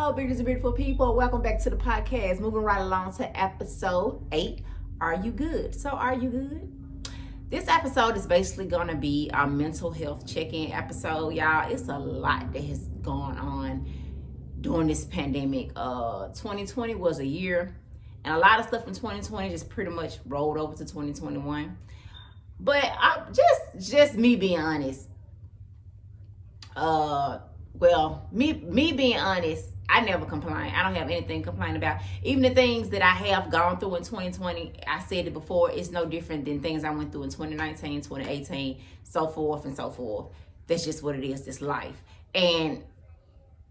Hello, beauties and beautiful people. Welcome back to the podcast. Moving right along to episode 8. Are you good? So are you good? This episode is basically going to be our mental health check-in episode, y'all. It's a lot that has gone on during this pandemic. 2020 was a year, and a lot of stuff in 2020 just pretty much rolled over to 2021. But I'm just me being honest. Me being honest, I never complain. I don't have anything to complain about. Even the things that I have gone through in 2020, I said it before, it's no different than things I went through in 2019, 2018, so forth and so forth. That's just what it is, this life. And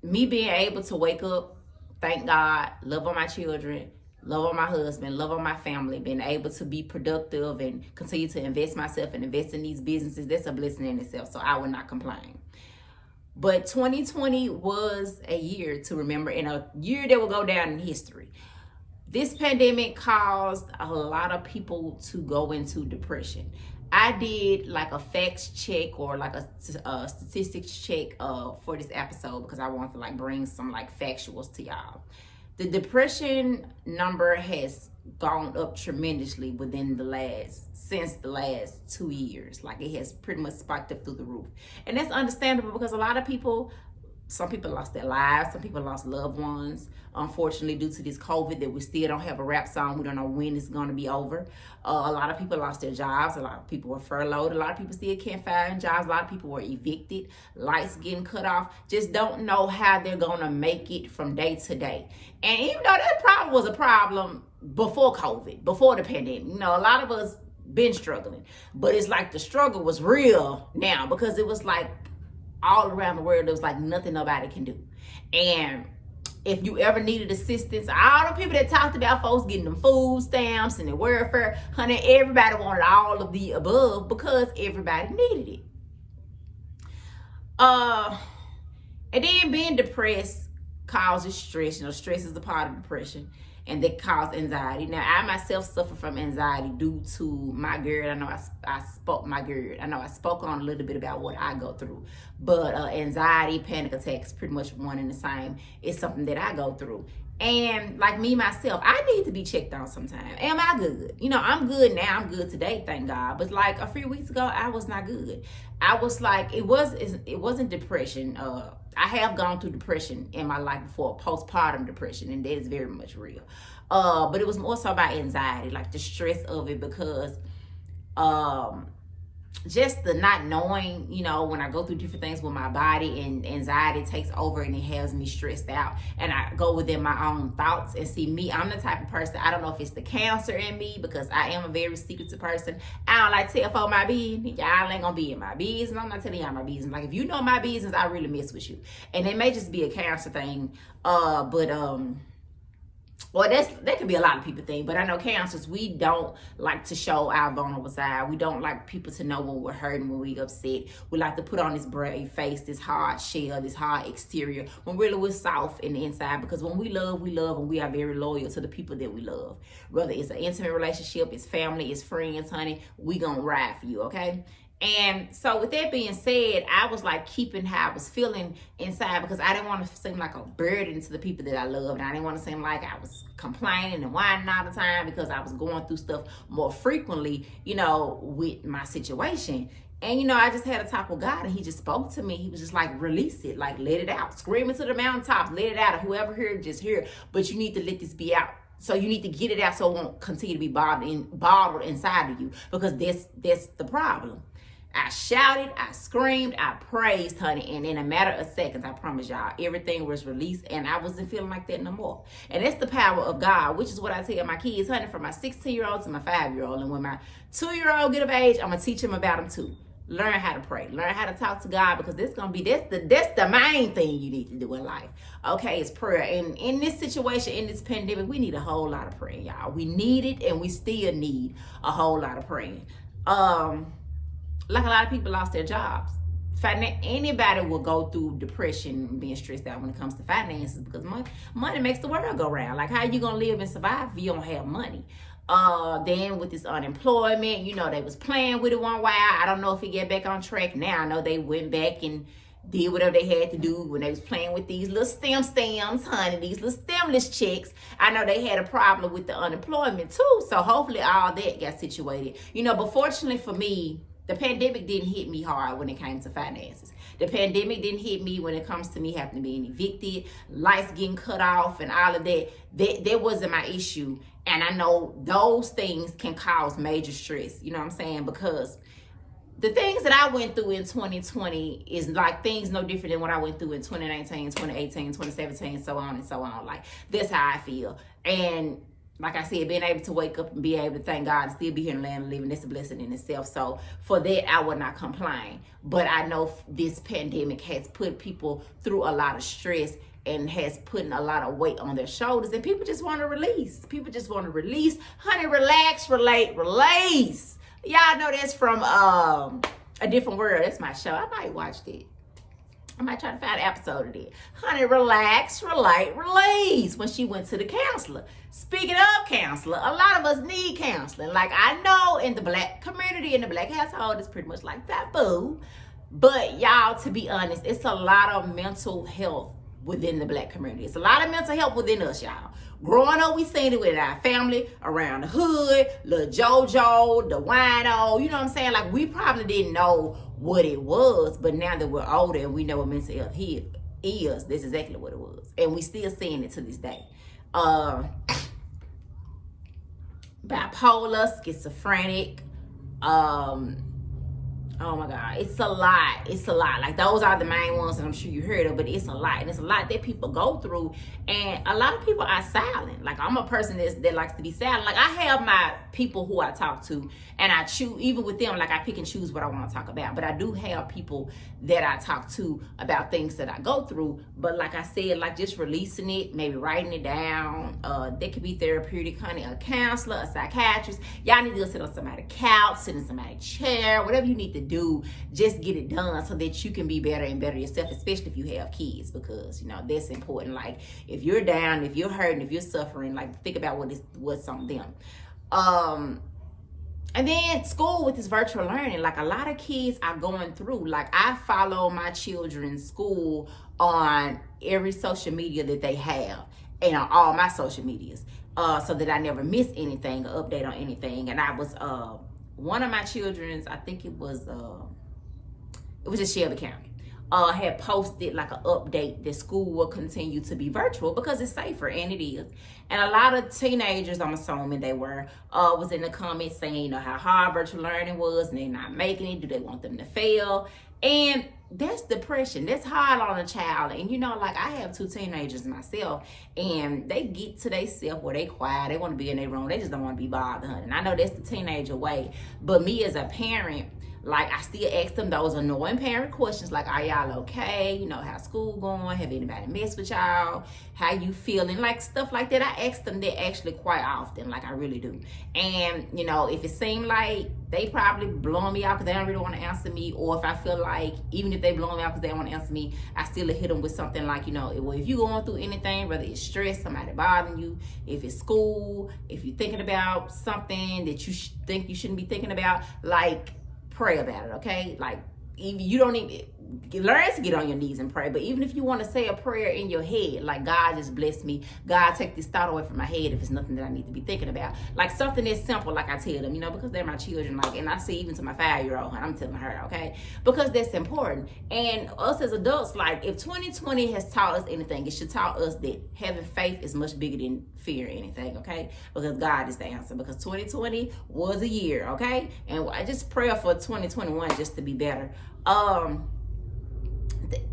me being able to wake up, thank God, love on my children, love on my husband, love on my family, being able to be productive and continue to invest myself and invest in these businesses, that's a blessing in itself. So I would not complain. But 2020 was a year to remember, and a year that will go down in history. This pandemic caused a lot of people to go into depression. I did like a facts check or like a statistics check for this episode because I want to like bring some like factuals to y'all. The depression number has gone up tremendously since the last 2 years. Like it has pretty much spiked up through the roof. And that's understandable because a lot of people, some people lost their lives, some people lost loved ones, unfortunately, due to this COVID that we still don't have a rap song. We don't know when it's going to be over. A lot of people lost their jobs. A lot of people were furloughed. A lot of people still can't find jobs. A lot of people were evicted. Lights getting cut off. Just don't know how they're going to make it from day to day. And even though that problem was a problem before COVID, before the pandemic, you know, a lot of us been struggling. But it's like the struggle was real now because it was like all around the world, there was like nothing nobody can do. And if you ever needed assistance, all the people that talked about folks getting them food stamps and the welfare, honey, everybody wanted all of the above because everybody needed it. And then being depressed causes stress. You know, stress is a part of depression, and that causes anxiety. Now, I myself suffer from anxiety due to my GERD. I know I spoke on a little bit about what I go through, but anxiety, panic attacks, pretty much one and the same. It's something that I go through. And like me, myself, I need to be checked on sometime. Am I good? You know, I'm good now. I'm good today, thank God. But like a few weeks ago, I was not good. I was like, it wasn't depression. I have gone through depression in my life before, postpartum depression, and that is very much real. But it was more so about anxiety, like the stress of it, because just the not knowing, you know, when I go through different things with my body and anxiety takes over and it has me stressed out, and I go within my own thoughts and see me, I'm the type of person, I don't know if it's the cancer in me because I am a very secretive person. I don't like to tell folks my business. Y'all ain't gonna be in my business. I'm not telling y'all my business. Like if you know my business, I really mess with you. And it may just be a cancer thing, well, that could be a lot of people think, but I know cancers, we don't like to show our vulnerable side. We don't like people to know when we're hurting, when we're upset. We like to put on this brave face, this hard shell, this hard exterior, when really we're soft in the inside. Because when we love, and we are very loyal to the people that we love. Whether it's an intimate relationship, it's family, it's friends, honey, we gonna ride for you, okay? And so with that being said, I was like keeping how I was feeling inside because I didn't want to seem like a burden to the people that I love. And I didn't want to seem like I was complaining and whining all the time because I was going through stuff more frequently, you know, with my situation. And, you know, I just had a talk with God and he just spoke to me. He was just like, release it, like let it out, scream it to the mountaintops, let it out. Or whoever heard, just hear it. But you need to let this be out. So you need to get it out so it won't continue to be bottled inside of you, because that's the problem. I shouted, I screamed, I praised, honey, and in a matter of seconds, I promise y'all, everything was released, and I wasn't feeling like that no more. And that's the power of God, which is what I tell my kids, honey, from my 16-year-old to my 5-year-old. And when my 2-year-old get of age, I'm gonna teach them about them too. Learn how to pray, learn how to talk to God, because that's the main thing you need to do in life. Okay, it's prayer. And in this situation, in this pandemic, we need a whole lot of praying, y'all. We need it, and we still need a whole lot of praying. Like a lot of people lost their jobs. Anybody will go through depression and being stressed out when it comes to finances, because money makes the world go round. Like, how you gonna live and survive if you don't have money? Then with this unemployment, you know, they was playing with it one while. I don't know if it get back on track now. I know they went back and did whatever they had to do when they was playing with these little stems, honey, these little stimulus checks. I know they had a problem with the unemployment too. So hopefully all that got situated. But fortunately for me, the pandemic didn't hit me hard when it came to finances. The pandemic didn't hit me when it comes to me having to be evicted, lights getting cut off, and all of that. That wasn't my issue. And I know those things can cause major stress. You know what I'm saying? Because the things that I went through in 2020 is like things no different than what I went through in 2019, 2018, 2017, so on and so on. Like, that's how I feel. And like I said, being able to wake up and be able to thank God and still be here in the land of living, that's a blessing in itself. So for that, I would not complain. But I know this pandemic has put people through a lot of stress and has put a lot of weight on their shoulders. And people just want to release. Honey, relax, release. Y'all know that's from A Different World. That's my show. I might watch it. I might try to find an episode of it. Honey, relax, release. When she went to the counselor. Speaking of counselor, a lot of us need counseling. Like, I know in the black community, in the black household, it's pretty much like taboo. But y'all, to be honest, it's a lot of mental health within the black community. It's a lot of mental health within us, y'all. Growing up, we seen it with our family, around the hood, little JoJo, the wino, you know what I'm saying? Like, we probably didn't know what it was, but now that we're older and we know what mental health is, that's exactly what it was. And we still seeing it to this day. Bipolar, schizophrenic, oh my God, it's a lot. Like, those are the main ones that I'm sure you heard of, but it's a lot. And it's a lot that people go through. And a lot of people are silent. Like, I'm a person that likes to be silent. Like, I have my people who I talk to, and I choose, even with them, like, I pick and choose what I want to talk about. But I do have people that I talk to about things that I go through. But like I said, like, just releasing it, maybe writing it down. That could be therapeutic, honey. A counselor, a psychiatrist. Y'all need to go sit on somebody's couch, sit in somebody's chair, whatever you need to do, just get it done so that you can be better and better yourself, especially if you have kids, because that's important. Like, if you're down, if you're hurting, if you're suffering, like, think about what's on them. And then school with this virtual learning, like, a lot of kids are going through. Like, I follow my children's school on every social media that they have, and on all my social medias, so that I never miss anything or update on anything. And I was one of my children's, I think it was just Shelby County, had posted like an update that school will continue to be virtual because it's safer, and it is. And a lot of teenagers, I'm assuming they were, was in the comments saying, how hard virtual learning was, and they're not making it. Do they want them to fail? And that's depression. That's hard on a child. And like, I have 2 teenagers myself, and they get to themselves where they quiet. They want to be in their room. They just don't want to be bothered, honey. And I know that's the teenager way. But me as a parent, like, I still ask them those annoying parent questions, like, are y'all okay? How's school going? Have anybody messed with y'all? How you feeling? Like, stuff like that. I ask them that actually quite often, like, I really do. And, if it seems like they probably blowing me out because they don't really want to answer me, or if I feel like, even if they blow me out because they don't want to answer me, I still hit them with something like, well, if you're going through anything, whether it's stress, somebody bothering you, if it's school, if you're thinking about something that you think you shouldn't be thinking about, like, pray about it, okay? Like, even you don't even learn to get on your knees and pray, but even if you want to say a prayer in your head, like, God just bless me, God take this thought away from my head if it's nothing that I need to be thinking about, like something that's simple, like I tell them, because they're my children, like, and I see even to my 5-year-old, I'm telling her, okay, because that's important. And us as adults, like, if 2020 has taught us anything, it should taught us that having faith is much bigger than fear anything, okay? Because God is the answer, because 2020 was a year, okay? And I just pray for 2021 just to be better.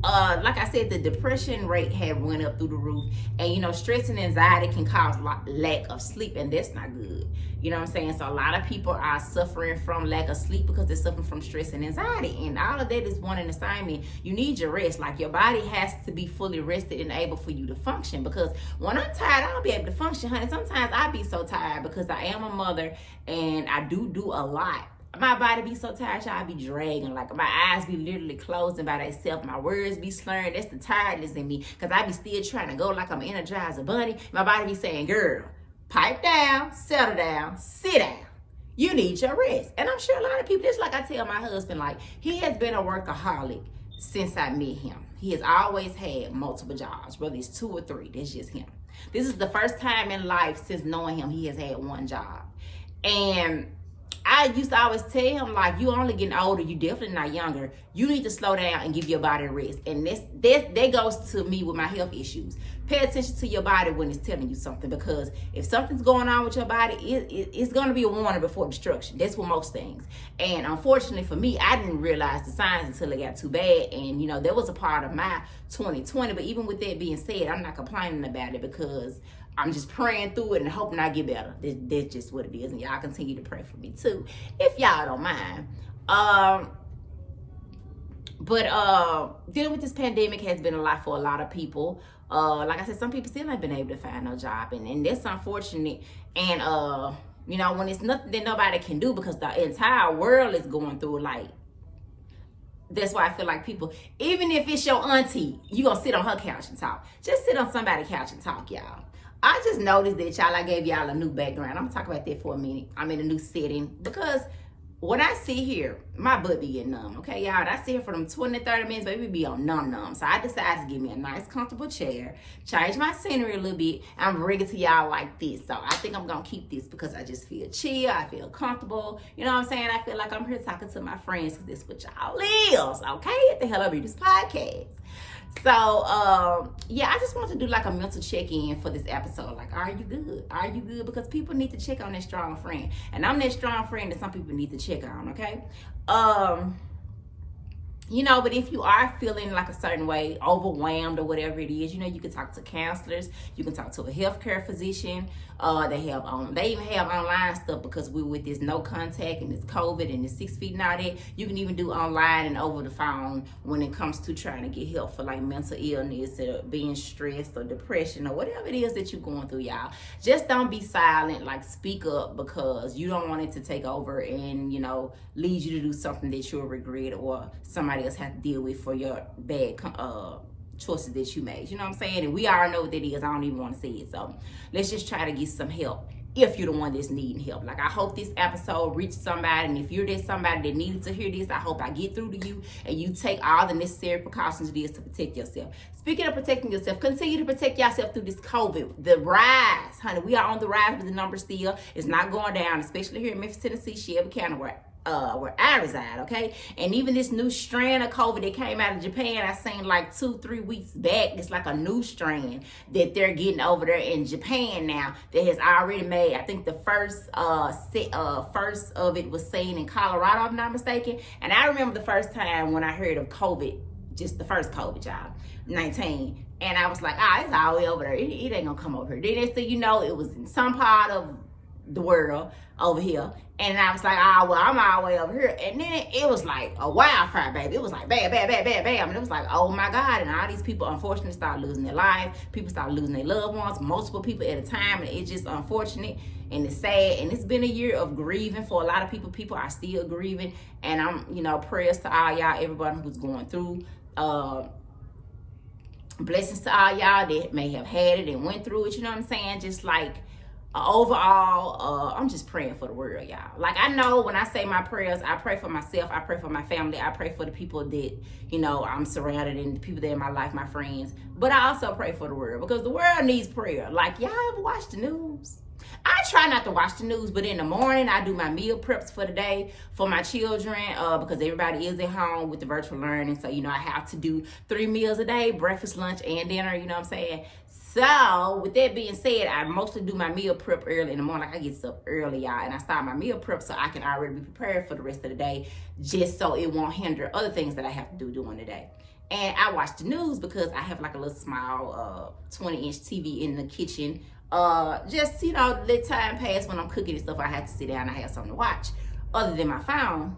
Like I said, the depression rate had went up through the roof, and stress and anxiety can cause lack of sleep, and that's not good. You know what I'm saying? So a lot of people are suffering from lack of sleep because they're suffering from stress and anxiety, and all of that is one and the same. You need your rest. Like, your body has to be fully rested and able for you to function, because when I'm tired, I don't be able to function, honey. Sometimes I be so tired because I am a mother and I do a lot. My body be so tired, y'all, I be dragging. Like, my eyes be literally closing by themselves. My words be slurring. That's the tiredness in me, because I be still trying to go like I'm Energizer Bunny. My body be saying, girl, pipe down, settle down, sit down. You need your rest. And I'm sure a lot of people, just like I tell my husband, like, he has been a workaholic since I met him. He has always had multiple jobs, whether it's 2 or 3. That's just him. This is the first time in life since knowing him he has had one job. And I used to always tell him, like, you only getting older, you definitely not younger. You need to slow down and give your body a rest. And that goes to me with my health issues. Pay attention to your body when it's telling you something, because if something's going on with your body, it's going to be a warning before destruction. That's with most things. And unfortunately for me, I didn't realize the signs until it got too bad. And, that was a part of my 2020. But even with that being said, I'm not complaining about it, because I'm just praying through it and hoping I get better. That's just what it is. And y'all continue to pray for me too, if y'all don't mind. But dealing with this pandemic has been a lot for a lot of people. Like I said, some people still ain't been able to find no job, and that's unfortunate. And when it's nothing that nobody can do, because the entire world is going through, like, that's why I feel like people, even if it's your auntie, you gonna sit on her couch and talk. Just sit on somebody's couch and talk, y'all. I just noticed that, y'all, I gave y'all a new background. I'm gonna talk about that for a minute. I'm in a new setting, because when I sit here, my butt be getting numb, okay, y'all? And I sit here for them 20 to 30 minutes, baby, be on numb. So I decided to give me a nice, comfortable chair, change my scenery a little bit, and I'm bringing it to y'all like this. So I think I'm gonna keep this, because I just feel chill, I feel comfortable. You know what I'm saying? I feel like I'm here talking to my friends, because this is what y'all is, okay? At the Hello Beauties Podcast. So, I just want to do like a mental check-in for this episode. Like, are you good? Are you good? Because people need to check on that strong friend. And I'm that strong friend that some people need to check on, okay? But if you are feeling like a certain way, overwhelmed or whatever it is, you can talk to counselors. You can talk to a healthcare physician. They even have online stuff, because we're with this no contact and this COVID and this 6 feet and all that. You can even do online and over the phone when it comes to trying to get help for like mental illness or being stressed or depression or whatever it is that you're going through, y'all. Just don't be silent. Like, speak up, because you don't want it to take over and, lead you to do something that you'll regret, or somebody else have to deal with for your bad choices that you made. You know what I'm saying? And we already know what that is. I don't even want to say it. So let's just try to get some help if you're the one that's needing help. Like, I hope this episode reached somebody, and if you're that somebody that needed to hear this, I hope I get through to you and you take all the necessary precautions it is to protect yourself. Speaking of protecting yourself, continue to protect yourself through this COVID. The rise, honey, we are on the rise, but the numbers still is not going down, especially here in Memphis, Tennessee, Shelby County, where I reside, okay? And even this new strand of COVID that came out of Japan, I seen like 2-3 weeks back, it's like a new strand that they're getting over there in Japan now that has already made, I think the first of it was seen in Colorado, if I'm not mistaken. And I remember the first time when I heard of COVID, just the first COVID, y'all, 19. And I was like, it's all the way over there. It ain't gonna come over here. Then next thing you know, it was in some part of the world over here. And I was like, I'm all the way over here. And then it was like a wildfire, baby. It was like bam, bam, bam, bam, bam. And it was like, oh my God. And all these people, unfortunately, started losing their lives. People started losing their loved ones, multiple people at a time. And it's just unfortunate. And it's sad. And it's been a year of grieving for a lot of people. People are still grieving. And I'm, prayers to all y'all, everybody who's going through. Blessings to all y'all that may have had it and went through it. You know what I'm saying? Just like, overall, I'm just praying for the world, y'all. Like, I know when I say my prayers, I pray for myself, I pray for my family, I pray for the people that, I'm surrounded, and the people that are in my life, my friends. But I also pray for the world, because the world needs prayer. Like, y'all ever watch the news? I try not to watch the news, but in the morning, I do my meal preps for the day for my children, because everybody is at home with the virtual learning. So, I have to do 3 meals a day, breakfast, lunch, and dinner, you know what I'm saying? So, with that being said, I mostly do my meal prep early in the morning. Like, I get up early, y'all, and I start my meal prep so I can already be prepared for the rest of the day, just so it won't hinder other things that I have to do during the day. And I watch the news because I have like a little small 20-inch TV in the kitchen. Just, let time pass when I'm cooking and stuff. I have to sit down and I have something to watch other than my phone.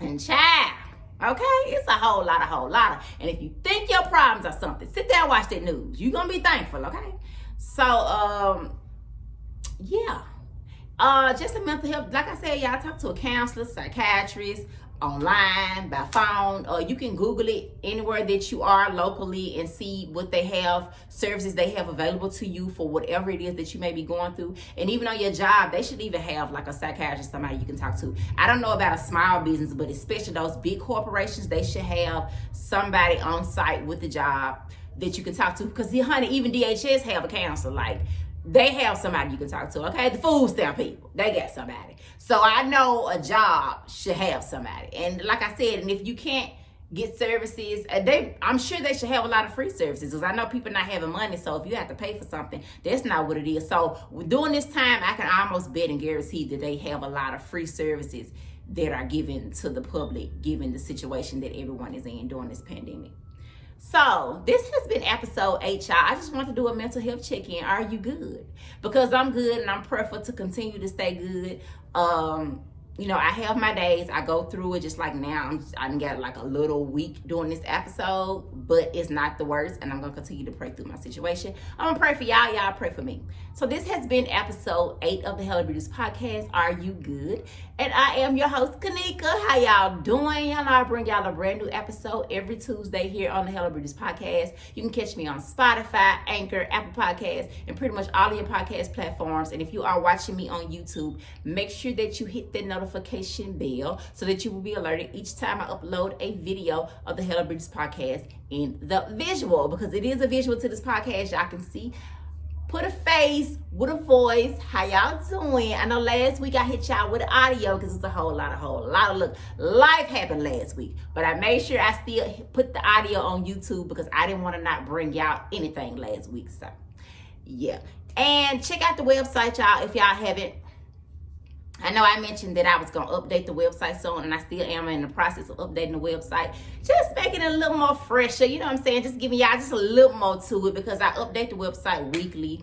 And child, okay, it's a whole lot. And if you think your problems are something, sit down and watch that news. You're going to be thankful, okay? So, just a mental health. Like I said, y'all, talk to a counselor, psychiatrist, online, by phone, or you can Google it anywhere that you are locally and see what they have, services they have available to you for whatever it is that you may be going through. And even on your job, they should even have like a psychiatrist, somebody you can talk to. I don't know about a small business, but especially those big corporations, they should have somebody on site with the job that you can talk to. Because, honey, even DHS have a counselor. Like, they have somebody you can talk to, okay? The food stamp people, they got somebody. So I know a job should have somebody. And like I said, and if you can't get services, I'm sure they should have a lot of free services, because I know people not having money. So if you have to pay for something, that's not what it is. So during this time, I can almost bet and guarantee that they have a lot of free services that are given to the public, given the situation that everyone is in during this pandemic. So this has been episode 8, y'all. I just want to do a mental health check-in. Are you good? Because I'm good, and I'm prayerful to continue to stay good. You know, I have my days. I go through it just like now. I done got like a little week doing this episode, but it's not the worst, and I'm going to continue to pray through my situation. I'm going to pray for y'all. Y'all pray for me. So this has been episode 8 of the Hello Beauties Podcast. Are you good? And I am your host, Kanika. How y'all doing? Y'all know I bring y'all a brand new episode every Tuesday here on the Hello Beauties Podcast. You can catch me on Spotify, Anchor, Apple Podcasts, and pretty much all of your podcast platforms. And if you are watching me on YouTube, make sure that you hit the notification bell so that you will be alerted each time I upload a video of the Hello Beauties Podcast in the visual, because it is a visual to this podcast. Y'all can see, put a face with a voice. How y'all doing? I know last week I hit y'all with the audio because it's a whole lot of look. Life happened last week, but I made sure I still put the audio on YouTube because I didn't want to not bring y'all anything last week. So yeah, and check out the website, y'all, if y'all haven't. I know I mentioned that I was going to update the website soon, and I still am in the process of updating the website. Just making it a little more fresher, you know what I'm saying? Just giving y'all just a little more to it, because I update the website weekly,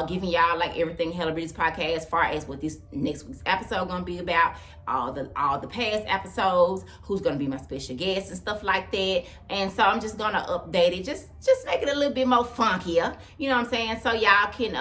giving y'all like everything Hello Beauties Podcast as far as what this next week's episode going to be about, all the past episodes, who's going to be my special guest and stuff like that. And so I'm just going to update it, just make it a little bit more funkier, you know what I'm saying? So y'all can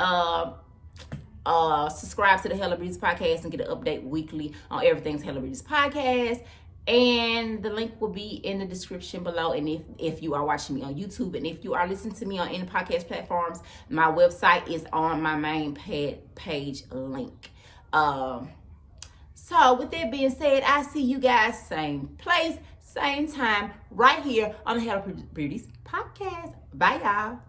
subscribe to the Hello Beauties Podcast and get an update weekly on everything's Hello Beauties Podcast. And the link will be in the description below. And if you are watching me on YouTube, and if you are listening to me on any podcast platforms, my website is on my main page link. So with that being said, I see you guys same place, same time, right here on the Hello Beauties Podcast. Bye, y'all.